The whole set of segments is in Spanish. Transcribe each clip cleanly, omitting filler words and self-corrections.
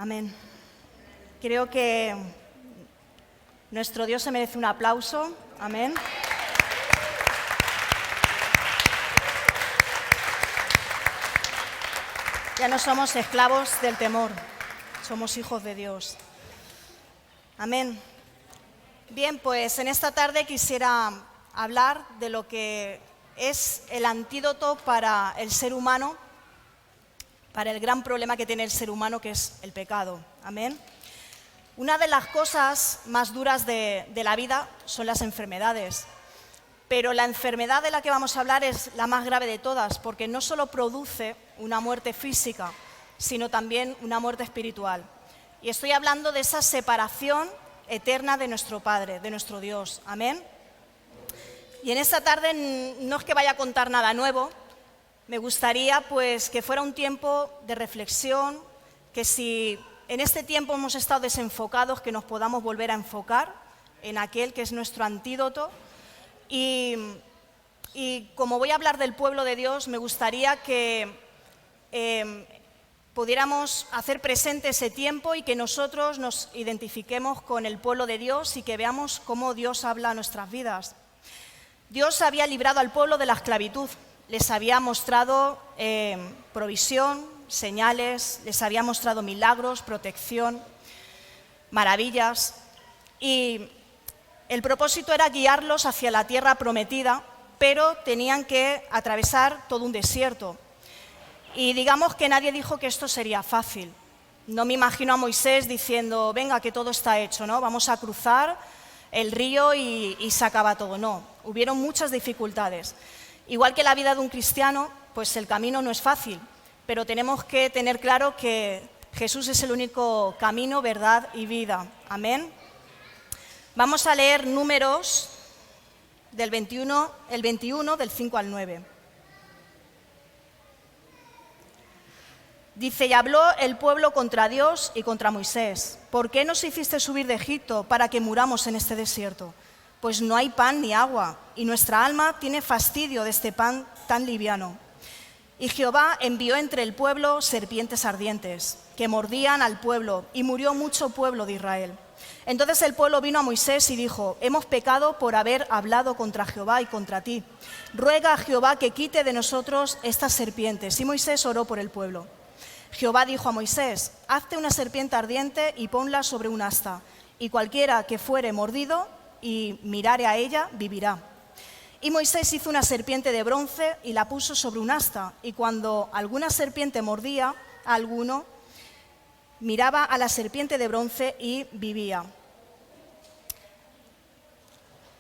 Amén. Creo que nuestro Dios se merece un aplauso. Amén. Ya no somos esclavos del temor, somos hijos de Dios. Amén. Bien, pues en esta tarde quisiera hablar de lo que es el antídoto para el ser humano, para el gran problema que tiene el ser humano, que es el pecado. Amén. Una de las cosas más duras de la vida son las enfermedades, pero la enfermedad de la que vamos a hablar es la más grave de todas, porque no solo produce una muerte física, sino también una muerte espiritual. Y estoy hablando de esa separación eterna de nuestro Padre, de nuestro Dios. Amén. Y en esta tarde no es que vaya a contar nada nuevo. Me gustaría pues que fuera un tiempo de reflexión, que si en este tiempo hemos estado desenfocados, que nos podamos volver a enfocar en aquel que es nuestro antídoto. Y como voy a hablar del pueblo de Dios, me gustaría que pudiéramos hacer presente ese tiempo y que nosotros nos identifiquemos con el pueblo de Dios y que veamos cómo Dios habla a nuestras vidas. Dios había librado al pueblo de la esclavitud. Les había mostrado provisión, señales, les había mostrado milagros, protección, maravillas. Y el propósito era guiarlos hacia la tierra prometida, pero tenían que atravesar todo un desierto. Y digamos que nadie dijo que esto sería fácil. No me imagino a Moisés diciendo, venga, que todo está hecho, ¿no? Vamos a cruzar el río y se acaba todo. No, hubieron muchas dificultades. Igual que la vida de un cristiano, pues el camino no es fácil, pero tenemos que tener claro que Jesús es el único camino, verdad y vida. Amén. Vamos a leer Números el 21, del 5 al 9. Dice, y habló el pueblo contra Dios y contra Moisés. ¿Por qué nos hiciste subir de Egipto para que muramos en este desierto? Pues no hay pan ni agua, y nuestra alma tiene fastidio de este pan tan liviano. Y Jehová envió entre el pueblo serpientes ardientes, que mordían al pueblo, y murió mucho pueblo de Israel. Entonces el pueblo vino a Moisés y dijo, hemos pecado por haber hablado contra Jehová y contra ti. Ruega a Jehová que quite de nosotros estas serpientes. Y Moisés oró por el pueblo. Jehová dijo a Moisés, hazte una serpiente ardiente y ponla sobre un asta, y cualquiera que fuere mordido y mirare a ella, vivirá. Y Moisés hizo una serpiente de bronce y la puso sobre un asta, y cuando alguna serpiente mordía a alguno, miraba a la serpiente de bronce y vivía.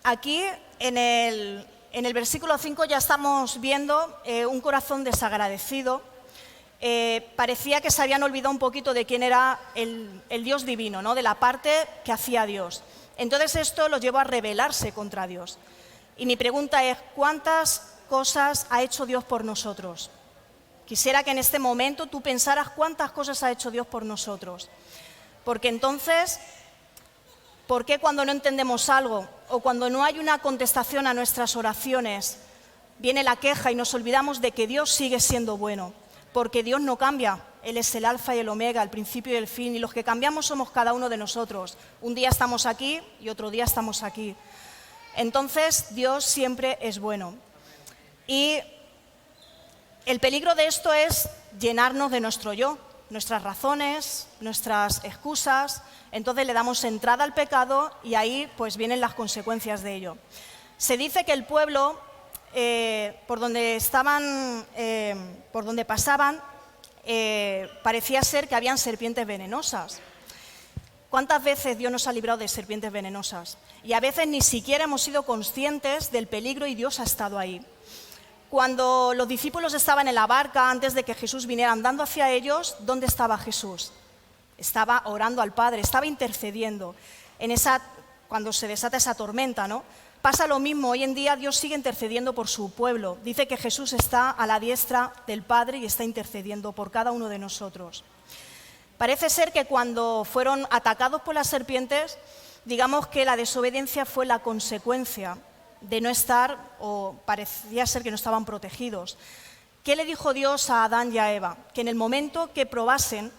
Aquí en el versículo 5 ya estamos viendo un corazón desagradecido. Parecía que se habían olvidado un poquito de quién era el Dios divino, ¿no? De la parte que hacía Dios. Entonces esto los llevó a rebelarse contra Dios. Y mi pregunta es, ¿cuántas cosas ha hecho Dios por nosotros? Quisiera que en este momento tú pensaras cuántas cosas ha hecho Dios por nosotros. Porque entonces, ¿por qué cuando no entendemos algo o cuando no hay una contestación a nuestras oraciones, viene la queja y nos olvidamos de que Dios sigue siendo bueno? Porque Dios no cambia, Él es el alfa y el omega, el principio y el fin, y los que cambiamos somos cada uno de nosotros. Un día estamos aquí y otro día estamos aquí. Entonces, Dios siempre es bueno. Y el peligro de esto es llenarnos de nuestro yo, nuestras razones, nuestras excusas. Entonces le damos entrada al pecado y ahí pues vienen las consecuencias de ello. Se dice que el pueblo, por donde pasaban, parecía ser que habían serpientes venenosas. ¿Cuántas veces Dios nos ha librado de serpientes venenosas? Y a veces ni siquiera hemos sido conscientes del peligro y Dios ha estado ahí. Cuando los discípulos estaban en la barca, antes de que Jesús viniera andando hacia ellos, ¿dónde estaba Jesús? Estaba orando al Padre, estaba intercediendo cuando se desata esa tormenta, ¿no? Pasa lo mismo, hoy en día Dios sigue intercediendo por su pueblo. Dice que Jesús está a la diestra del Padre y está intercediendo por cada uno de nosotros. Parece ser que cuando fueron atacados por las serpientes, digamos que la desobediencia fue la consecuencia de no estar, o parecía ser que no estaban protegidos. ¿Qué le dijo Dios a Adán y a Eva? Que en el momento que probasen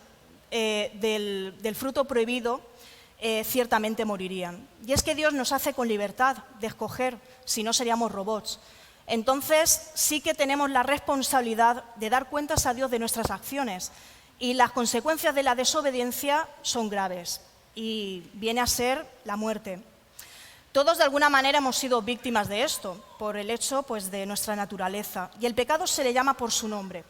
del fruto prohibido, ciertamente morirían. Y es que Dios nos hace con libertad de escoger, si no seríamos robots. Entonces sí que tenemos la responsabilidad de dar cuentas a Dios de nuestras acciones, y las consecuencias de la desobediencia son graves y viene a ser la muerte. Todos de alguna manera hemos sido víctimas de esto, por el hecho de nuestra naturaleza, y el pecado se le llama por su nombre.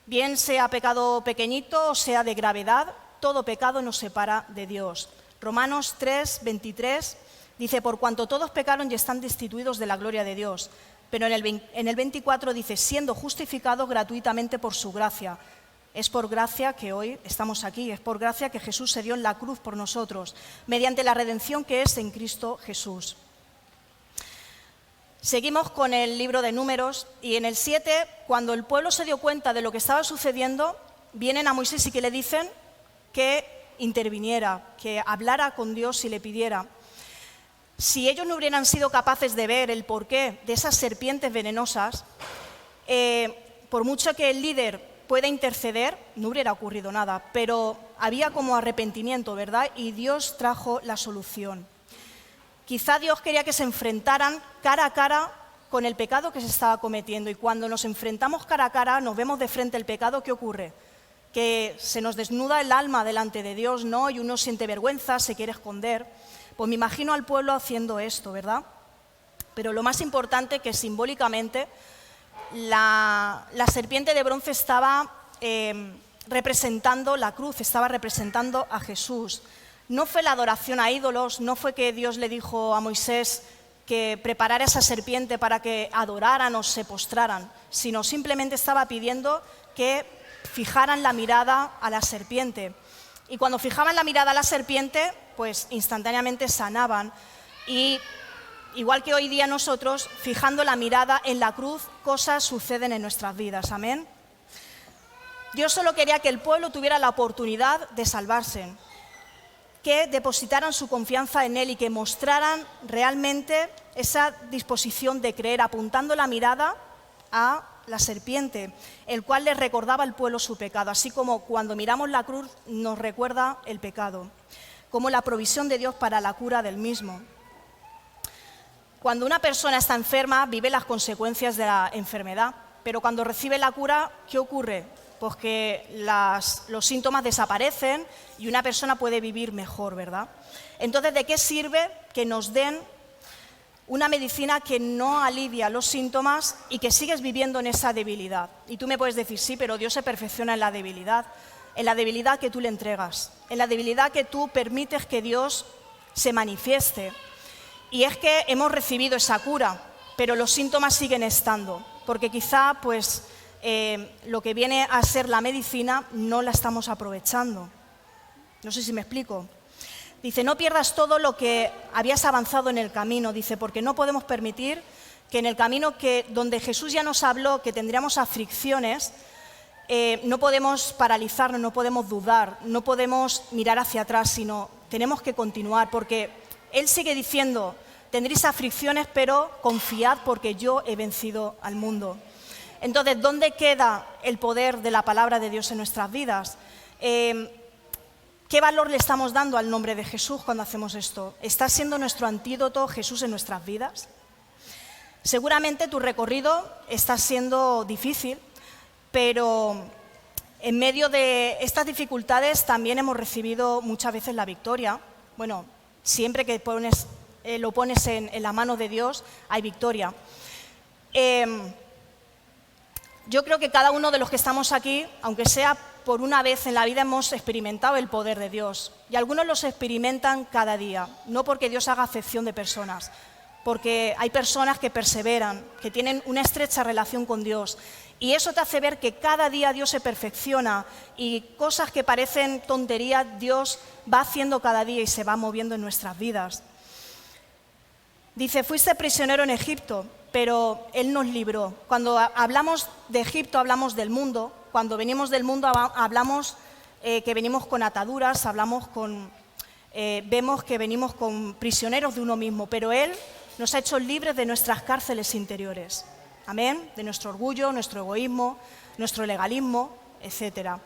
Bien sea pecado pequeñito o sea de gravedad, todo pecado nos separa de Dios. Romanos 3, 23 dice: por cuanto todos pecaron y están destituidos de la gloria de Dios. Pero en el 24 dice: siendo justificados gratuitamente por su gracia. Es por gracia que hoy estamos aquí, es por gracia que Jesús se dio en la cruz por nosotros, mediante la redención que es en Cristo Jesús. Seguimos con el libro de Números, y en el 7, cuando el pueblo se dio cuenta de lo que estaba sucediendo, vienen a Moisés y que le dicen que interviniera, que hablara con Dios y le pidiera. Si ellos no hubieran sido capaces de ver el porqué de esas serpientes venenosas, por mucho que el líder pueda interceder, no hubiera ocurrido nada, pero había como arrepentimiento, ¿verdad? Y Dios trajo la solución. Quizá Dios quería que se enfrentaran cara a cara con el pecado que se estaba cometiendo, y cuando nos enfrentamos cara a cara, nos vemos de frente el pecado, ¿qué ocurre? Que se nos desnuda el alma delante de Dios, ¿no? Y uno siente vergüenza, se quiere esconder. Pues me imagino al pueblo haciendo esto, ¿verdad? Pero lo más importante, que simbólicamente la serpiente de bronce estaba representando la cruz, estaba representando a Jesús. No fue la adoración a ídolos, no fue que Dios le dijo a Moisés que preparara esa serpiente para que adoraran o se postraran, sino simplemente estaba pidiendo que fijaran la mirada a la serpiente. Y cuando fijaban la mirada a la serpiente, pues instantáneamente sanaban. Y igual que hoy día nosotros, fijando la mirada en la cruz, cosas suceden en nuestras vidas. Amén. Dios solo quería que el pueblo tuviera la oportunidad de salvarse, que depositaran su confianza en Él y que mostraran realmente esa disposición de creer, apuntando la mirada a la serpiente, el cual les recordaba al pueblo su pecado, así como cuando miramos la cruz nos recuerda el pecado, como la provisión de Dios para la cura del mismo. Cuando una persona está enferma, vive las consecuencias de la enfermedad, pero cuando recibe la cura, ¿qué ocurre? Pues que los síntomas desaparecen y una persona puede vivir mejor, ¿verdad? Entonces, ¿de qué sirve que nos den una medicina que no alivia los síntomas y que sigues viviendo en esa debilidad? Y tú me puedes decir, sí, pero Dios se perfecciona en la debilidad que tú le entregas, en la debilidad que tú permites que Dios se manifieste. Y es que hemos recibido esa cura, pero los síntomas siguen estando, porque quizá lo que viene a ser la medicina no la estamos aprovechando. No sé si me explico. Dice, no pierdas todo lo que habías avanzado en el camino, dice, porque no podemos permitir que en el camino donde Jesús ya nos habló que tendríamos aflicciones, no podemos paralizarnos, no podemos dudar, no podemos mirar hacia atrás, sino tenemos que continuar, porque Él sigue diciendo, tendréis aflicciones, pero confiad porque yo he vencido al mundo. Entonces, ¿dónde queda el poder de la palabra de Dios en nuestras vidas? ¿Qué valor le estamos dando al nombre de Jesús cuando hacemos esto? ¿Está siendo nuestro antídoto Jesús en nuestras vidas? Seguramente tu recorrido está siendo difícil, pero en medio de estas dificultades también hemos recibido muchas veces la victoria. Bueno, siempre que lo pones en la mano de Dios, hay victoria. Yo creo que cada uno de los que estamos aquí, aunque sea por una vez en la vida, hemos experimentado el poder de Dios. Y algunos los experimentan cada día, no porque Dios haga acepción de personas, porque hay personas que perseveran, que tienen una estrecha relación con Dios. Y eso te hace ver que cada día Dios se perfecciona y cosas que parecen tonterías, Dios va haciendo cada día y se va moviendo en nuestras vidas. Dice, fuiste prisionero en Egipto, pero Él nos libró. Cuando hablamos de Egipto, hablamos del mundo. Cuando venimos del mundo, hablamos que venimos con ataduras, vemos que venimos con prisioneros de uno mismo, pero Él nos ha hecho libres de nuestras cárceles interiores. Amén, de nuestro orgullo, nuestro egoísmo, nuestro legalismo, etc.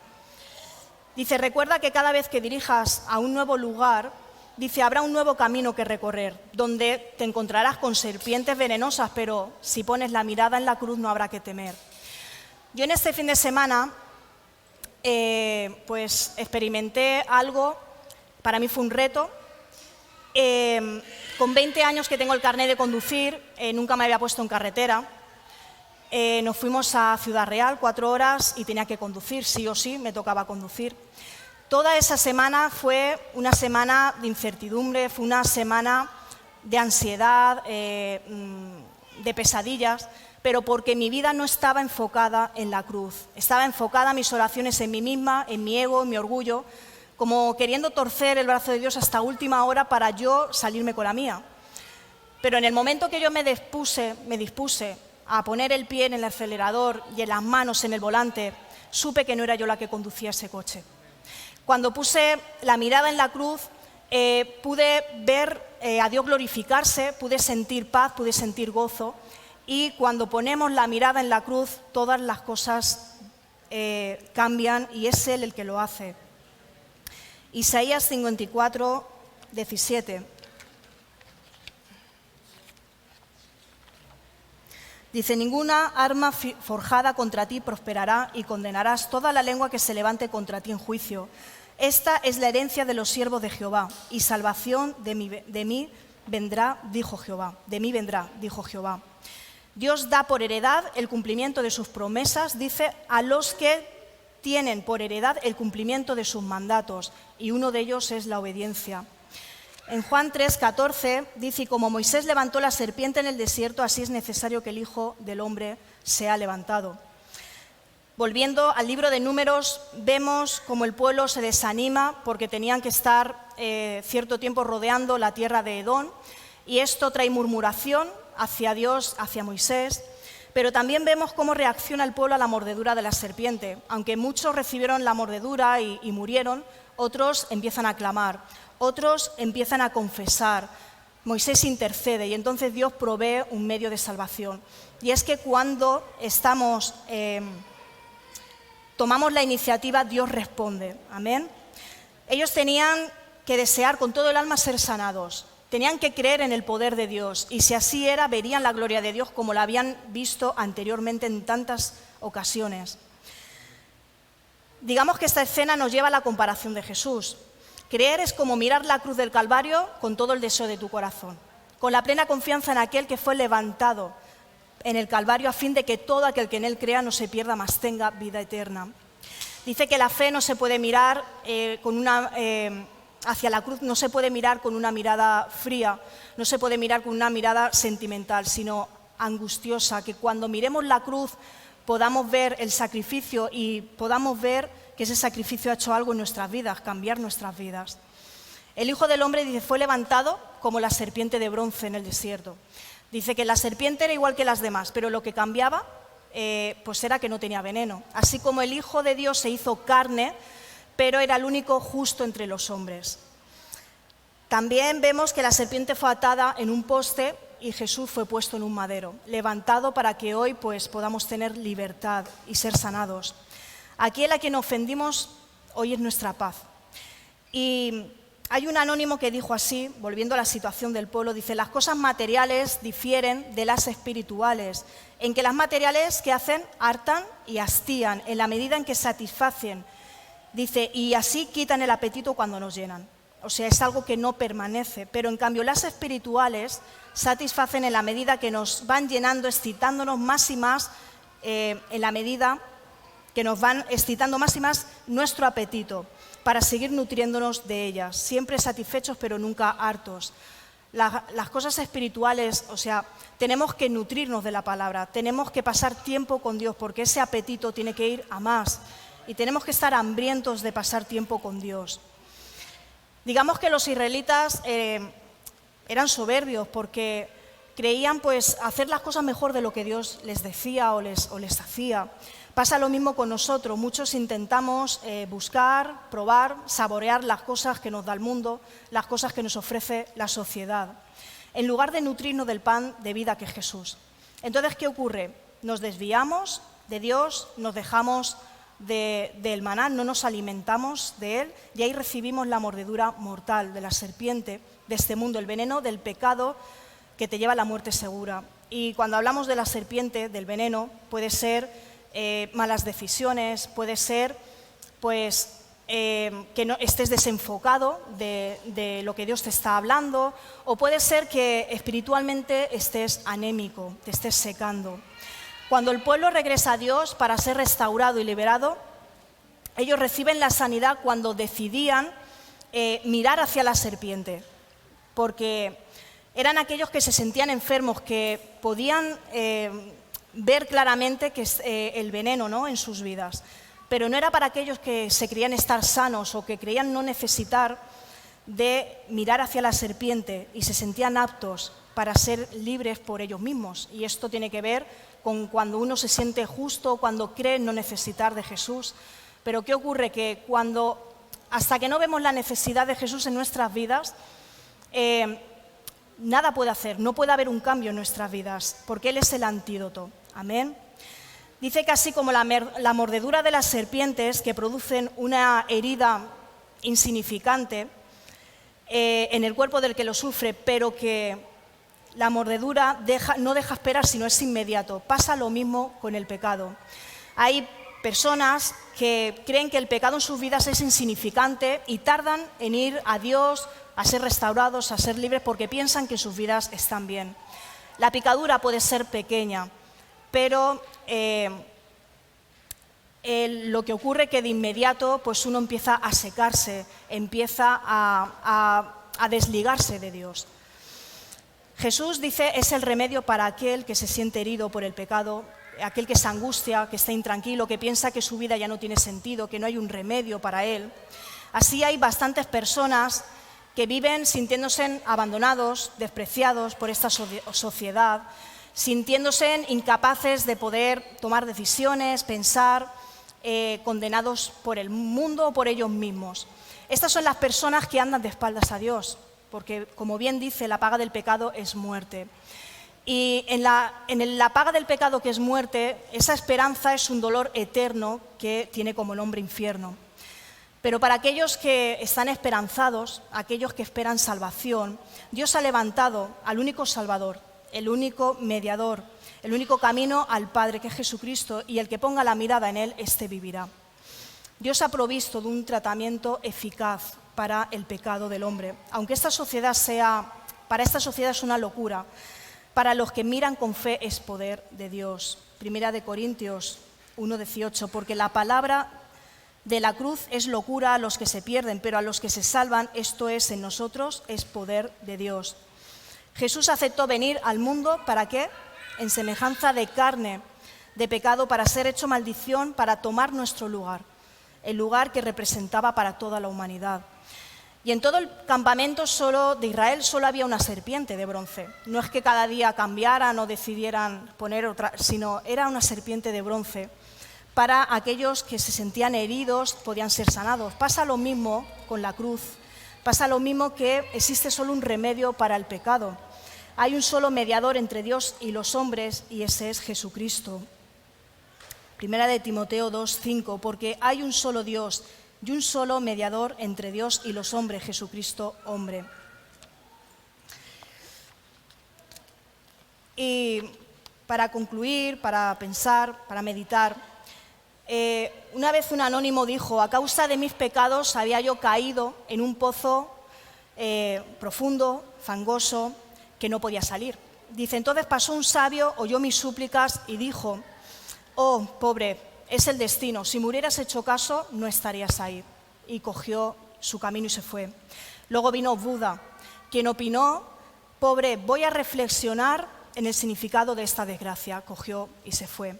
Dice, recuerda que cada vez que dirijas a un nuevo lugar, dice, habrá un nuevo camino que recorrer, donde te encontrarás con serpientes venenosas, pero si pones la mirada en la cruz no habrá que temer. Yo en este fin de semana, pues experimenté algo, para mí fue un reto. Con 20 años que tengo el carnet de conducir, nunca me había puesto en carretera. Nos fuimos a Ciudad Real, 4 horas, y tenía que conducir, sí o sí, me tocaba conducir. Toda esa semana fue una semana de incertidumbre, fue una semana de ansiedad, de pesadillas, pero porque mi vida no estaba enfocada en la cruz. Estaba enfocada mis oraciones en mí misma, en mi ego, en mi orgullo, como queriendo torcer el brazo de Dios hasta última hora para yo salirme con la mía. Pero en el momento que yo me dispuse a poner el pie en el acelerador y en las manos en el volante, supe que no era yo la que conducía ese coche. Cuando puse la mirada en la cruz, pude ver a Dios glorificarse, pude sentir paz, pude sentir gozo, y cuando ponemos la mirada en la cruz, todas las cosas cambian y es Él el que lo hace. Isaías 54, 17. Dice, ninguna arma forjada contra ti prosperará y condenarás toda la lengua que se levante contra ti en juicio. Esta es la herencia de los siervos de Jehová y salvación de mí vendrá, dijo Jehová. De mí vendrá, dijo Jehová. Dios da por heredad el cumplimiento de sus promesas, dice, a los que tienen por heredad el cumplimiento de sus mandatos, y uno de ellos es la obediencia. En Juan 3:14 dice, y como Moisés levantó la serpiente en el desierto, así es necesario que el Hijo del Hombre sea levantado. Volviendo al libro de Números, vemos cómo el pueblo se desanima porque tenían que estar cierto tiempo rodeando la tierra de Edom, y esto trae murmuración hacia Dios, hacia Moisés, pero también vemos cómo reacciona el pueblo a la mordedura de la serpiente. Aunque muchos recibieron la mordedura y murieron, otros empiezan a clamar. Otros empiezan a confesar, Moisés intercede y entonces Dios provee un medio de salvación. Y es que cuando tomamos la iniciativa, Dios responde. Amén. Ellos tenían que desear con todo el alma ser sanados, tenían que creer en el poder de Dios y si así era, verían la gloria de Dios como la habían visto anteriormente en tantas ocasiones. Digamos que esta escena nos lleva a la comparación de Jesús. Creer es como mirar la cruz del Calvario con todo el deseo de tu corazón, con la plena confianza en aquel que fue levantado en el Calvario a fin de que todo aquel que en él crea no se pierda, mas tenga vida eterna. Dice que la fe no se puede mirar hacia la cruz, no se puede mirar con una mirada fría, no se puede mirar con una mirada sentimental, sino angustiosa, que cuando miremos la cruz podamos ver el sacrificio y podamos ver que ese sacrificio ha hecho algo en nuestras vidas, cambiar nuestras vidas. El Hijo del Hombre, dice, fue levantado como la serpiente de bronce en el desierto. Dice que la serpiente era igual que las demás, pero lo que cambiaba pues era que no tenía veneno. Así como el Hijo de Dios se hizo carne, pero era el único justo entre los hombres. También vemos que la serpiente fue atada en un poste y Jesús fue puesto en un madero, levantado para que hoy pues podamos tener libertad y ser sanados. Aquel a quien ofendimos hoy es nuestra paz. Y hay un anónimo que dijo así, volviendo a la situación del pueblo, dice, las cosas materiales difieren de las espirituales, en que las materiales que hacen hartan y hastían en la medida en que satisfacen, dice, y así quitan el apetito cuando nos llenan. O sea, es algo que no permanece, pero en cambio las espirituales satisfacen en la medida que nos van llenando, excitándonos más y más, en la medida que nos van excitando más y más nuestro apetito para seguir nutriéndonos de ellas, siempre satisfechos pero nunca hartos. Las cosas espirituales, o sea, tenemos que nutrirnos de la palabra, tenemos que pasar tiempo con Dios porque ese apetito tiene que ir a más y tenemos que estar hambrientos de pasar tiempo con Dios. Digamos que los israelitas eran soberbios porque creían pues hacer las cosas mejor de lo que Dios les decía o les hacía. Pasa lo mismo con nosotros, muchos intentamos buscar, probar, saborear las cosas que nos da el mundo, las cosas que nos ofrece la sociedad, en lugar de nutrirnos del pan de vida que es Jesús. Entonces, ¿qué ocurre? Nos desviamos de Dios, nos dejamos del maná, no nos alimentamos de él, y ahí recibimos la mordedura mortal de la serpiente de este mundo, el veneno del pecado que te lleva a la muerte segura. Y cuando hablamos de la serpiente, del veneno, puede ser malas decisiones, puede ser pues que no estés desenfocado de lo que Dios te está hablando, o puede ser que espiritualmente estés anémico, te estés secando. Cuando el pueblo regresa a Dios para ser restaurado y liberado, ellos reciben la sanidad cuando decidían mirar hacia la serpiente, porque eran aquellos que se sentían enfermos, que podían ver claramente que es el veneno, ¿no?, en sus vidas. Pero no era para aquellos que se creían estar sanos o que creían no necesitar de mirar hacia la serpiente y se sentían aptos para ser libres por ellos mismos. Y esto tiene que ver con cuando uno se siente justo, cuando cree no necesitar de Jesús. Pero ¿qué ocurre? Que hasta que no vemos la necesidad de Jesús en nuestras vidas, nada puede hacer, no puede haber un cambio en nuestras vidas, porque Él es el antídoto. Amén. Dice que así como la mordedura de las serpientes, que producen una herida insignificante en el cuerpo del que lo sufre, pero que la mordedura no deja esperar, sino es inmediato. Pasa lo mismo con el pecado. Hay personas que creen que el pecado en sus vidas es insignificante y tardan en ir a Dios, a ser restaurados, a ser libres, porque piensan que sus vidas están bien. La picadura puede ser pequeña, pero lo que ocurre es que de inmediato pues uno empieza a secarse, empieza a desligarse de Dios. Jesús dice es el remedio para aquel que se siente herido por el pecado, aquel que se angustia, que está intranquilo, que piensa que su vida ya no tiene sentido, que no hay un remedio para él. Así hay bastantes personas que viven sintiéndose abandonados, despreciados por esta sociedad, sintiéndose incapaces de poder tomar decisiones, pensar, condenados por el mundo o por ellos mismos. Estas son las personas que andan de espaldas a Dios, porque, como bien dice, la paga del pecado es muerte. Y en la paga del pecado, que es muerte, esa esperanza es un dolor eterno que tiene como nombre infierno. Pero para aquellos que están esperanzados, aquellos que esperan salvación, Dios ha levantado al único Salvador, el único mediador, el único camino al Padre, que es Jesucristo, y el que ponga la mirada en Él, éste vivirá. Dios ha provisto de un tratamiento eficaz para el pecado del hombre. Aunque para esta sociedad es una locura, para los que miran con fe es poder de Dios. 1 Corintios 1:18, porque la palabra de la cruz es locura a los que se pierden, pero a los que se salvan, esto es en nosotros, es poder de Dios. Jesús aceptó venir al mundo, ¿para qué? En semejanza de carne, de pecado, para ser hecho maldición, para tomar nuestro lugar, el lugar que representaba para toda la humanidad. Y en todo el campamento de Israel solo había una serpiente de bronce. No es que cada día cambiaran o decidieran poner otra, sino era una serpiente de bronce. Para aquellos que se sentían heridos, podían ser sanados. Pasa lo mismo con la cruz. Pasa lo mismo, que existe solo un remedio para el pecado. Hay un solo mediador entre Dios y los hombres, y ese es Jesucristo. 1 Timoteo 2:5, porque hay un solo Dios y un solo mediador entre Dios y los hombres, Jesucristo, hombre. Y para concluir, para pensar, para meditar, una vez un anónimo dijo: a causa de mis pecados había yo caído en un pozo profundo, fangoso, que no podía salir. Dice: entonces pasó un sabio, oyó mis súplicas y dijo: oh, pobre, es el destino, si me hubieras hecho caso no estarías ahí. Y cogió su camino y se fue. Luego vino Buda, quien opinó: pobre, voy a reflexionar en el significado de esta desgracia. Cogió y se fue.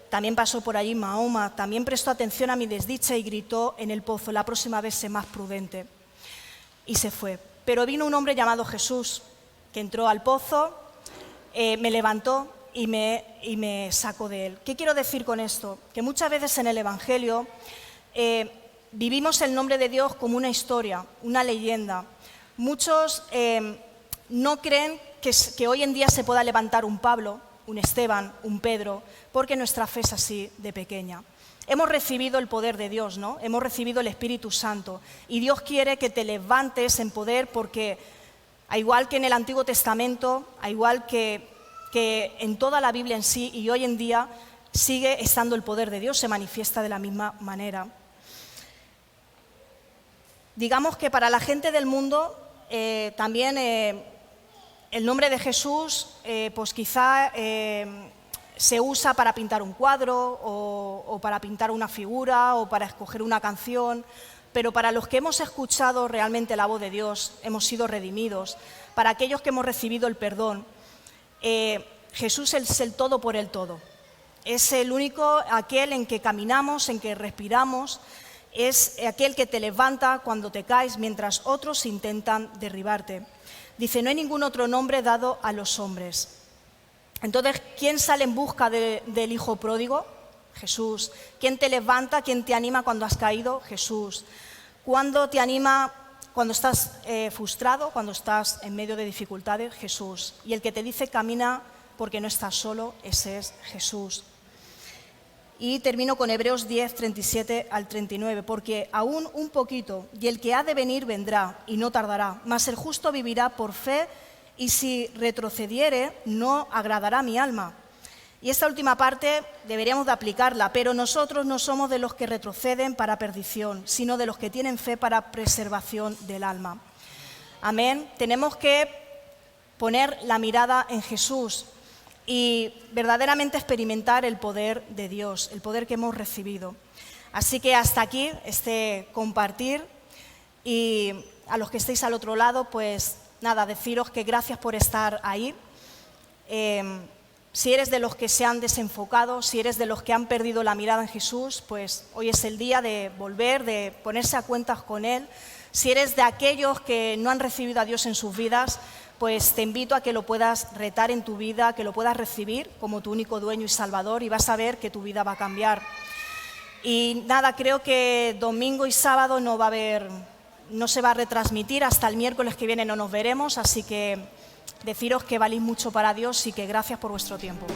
También pasó por allí Mahoma, también prestó atención a mi desdicha y gritó en el pozo: la próxima vez sé más prudente. Y se fue. Pero vino un hombre llamado Jesús, que entró al pozo, me levantó y me sacó de él. ¿Qué quiero decir con esto? Que muchas veces en el Evangelio vivimos el nombre de Dios como una historia, una leyenda. Muchos no creen que hoy en día se pueda levantar un Pablo, un Esteban, un Pedro, porque nuestra fe es así de pequeña. hemos recibido el poder de Dios, ¿no? Hemos recibido el Espíritu Santo y Dios quiere que te levantes en poder porque, al igual que en el Antiguo Testamento, al igual que en toda la Biblia en sí y hoy en día, sigue estando el poder de Dios, se manifiesta de la misma manera. Digamos que para la gente del mundo también el nombre de Jesús pues quizá se usa para pintar un cuadro o para pintar una figura o para escoger una canción, pero para los que hemos escuchado realmente la voz de Dios, hemos sido redimidos, para aquellos que hemos recibido el perdón, Jesús es el todo por el todo. Es el único, aquel en que caminamos, en que respiramos, es aquel que te levanta cuando te caes mientras otros intentan derribarte. Dice, no hay ningún otro nombre dado a los hombres. Entonces, ¿quién sale en busca del hijo pródigo? Jesús. ¿Quién te levanta, quién te anima cuando has caído? Jesús. ¿Cuándo te anima cuando estás frustrado, cuando estás en medio de dificultades? Jesús. Y el que te dice camina porque no estás solo, ese es Jesús. Y termino con Hebreos 10, 37 al 39, porque aún un poquito, y el que ha de venir vendrá, y no tardará, mas el justo vivirá por fe, y si retrocediere, no agradará a mi alma. Y esta última parte deberíamos de aplicarla, pero nosotros no somos de los que retroceden para perdición, sino de los que tienen fe para preservación del alma. Amén. Tenemos que poner la mirada en Jesús y verdaderamente experimentar el poder de Dios, el poder que hemos recibido. Así que hasta aquí este compartir y a los que estéis al otro lado, pues nada, deciros que gracias por estar ahí. Si eres de los que se han desenfocado, si eres de los que han perdido la mirada en Jesús, pues hoy es el día de volver, de ponerse a cuentas con Él. Si eres de aquellos que no han recibido a Dios en sus vidas, pues te invito a que lo puedas retar en tu vida, que lo puedas recibir como tu único dueño y salvador y vas a ver que tu vida va a cambiar. Y nada, creo que domingo y sábado no se va a retransmitir, hasta el miércoles que viene no nos veremos, así que deciros que valéis mucho para Dios y que gracias por vuestro tiempo.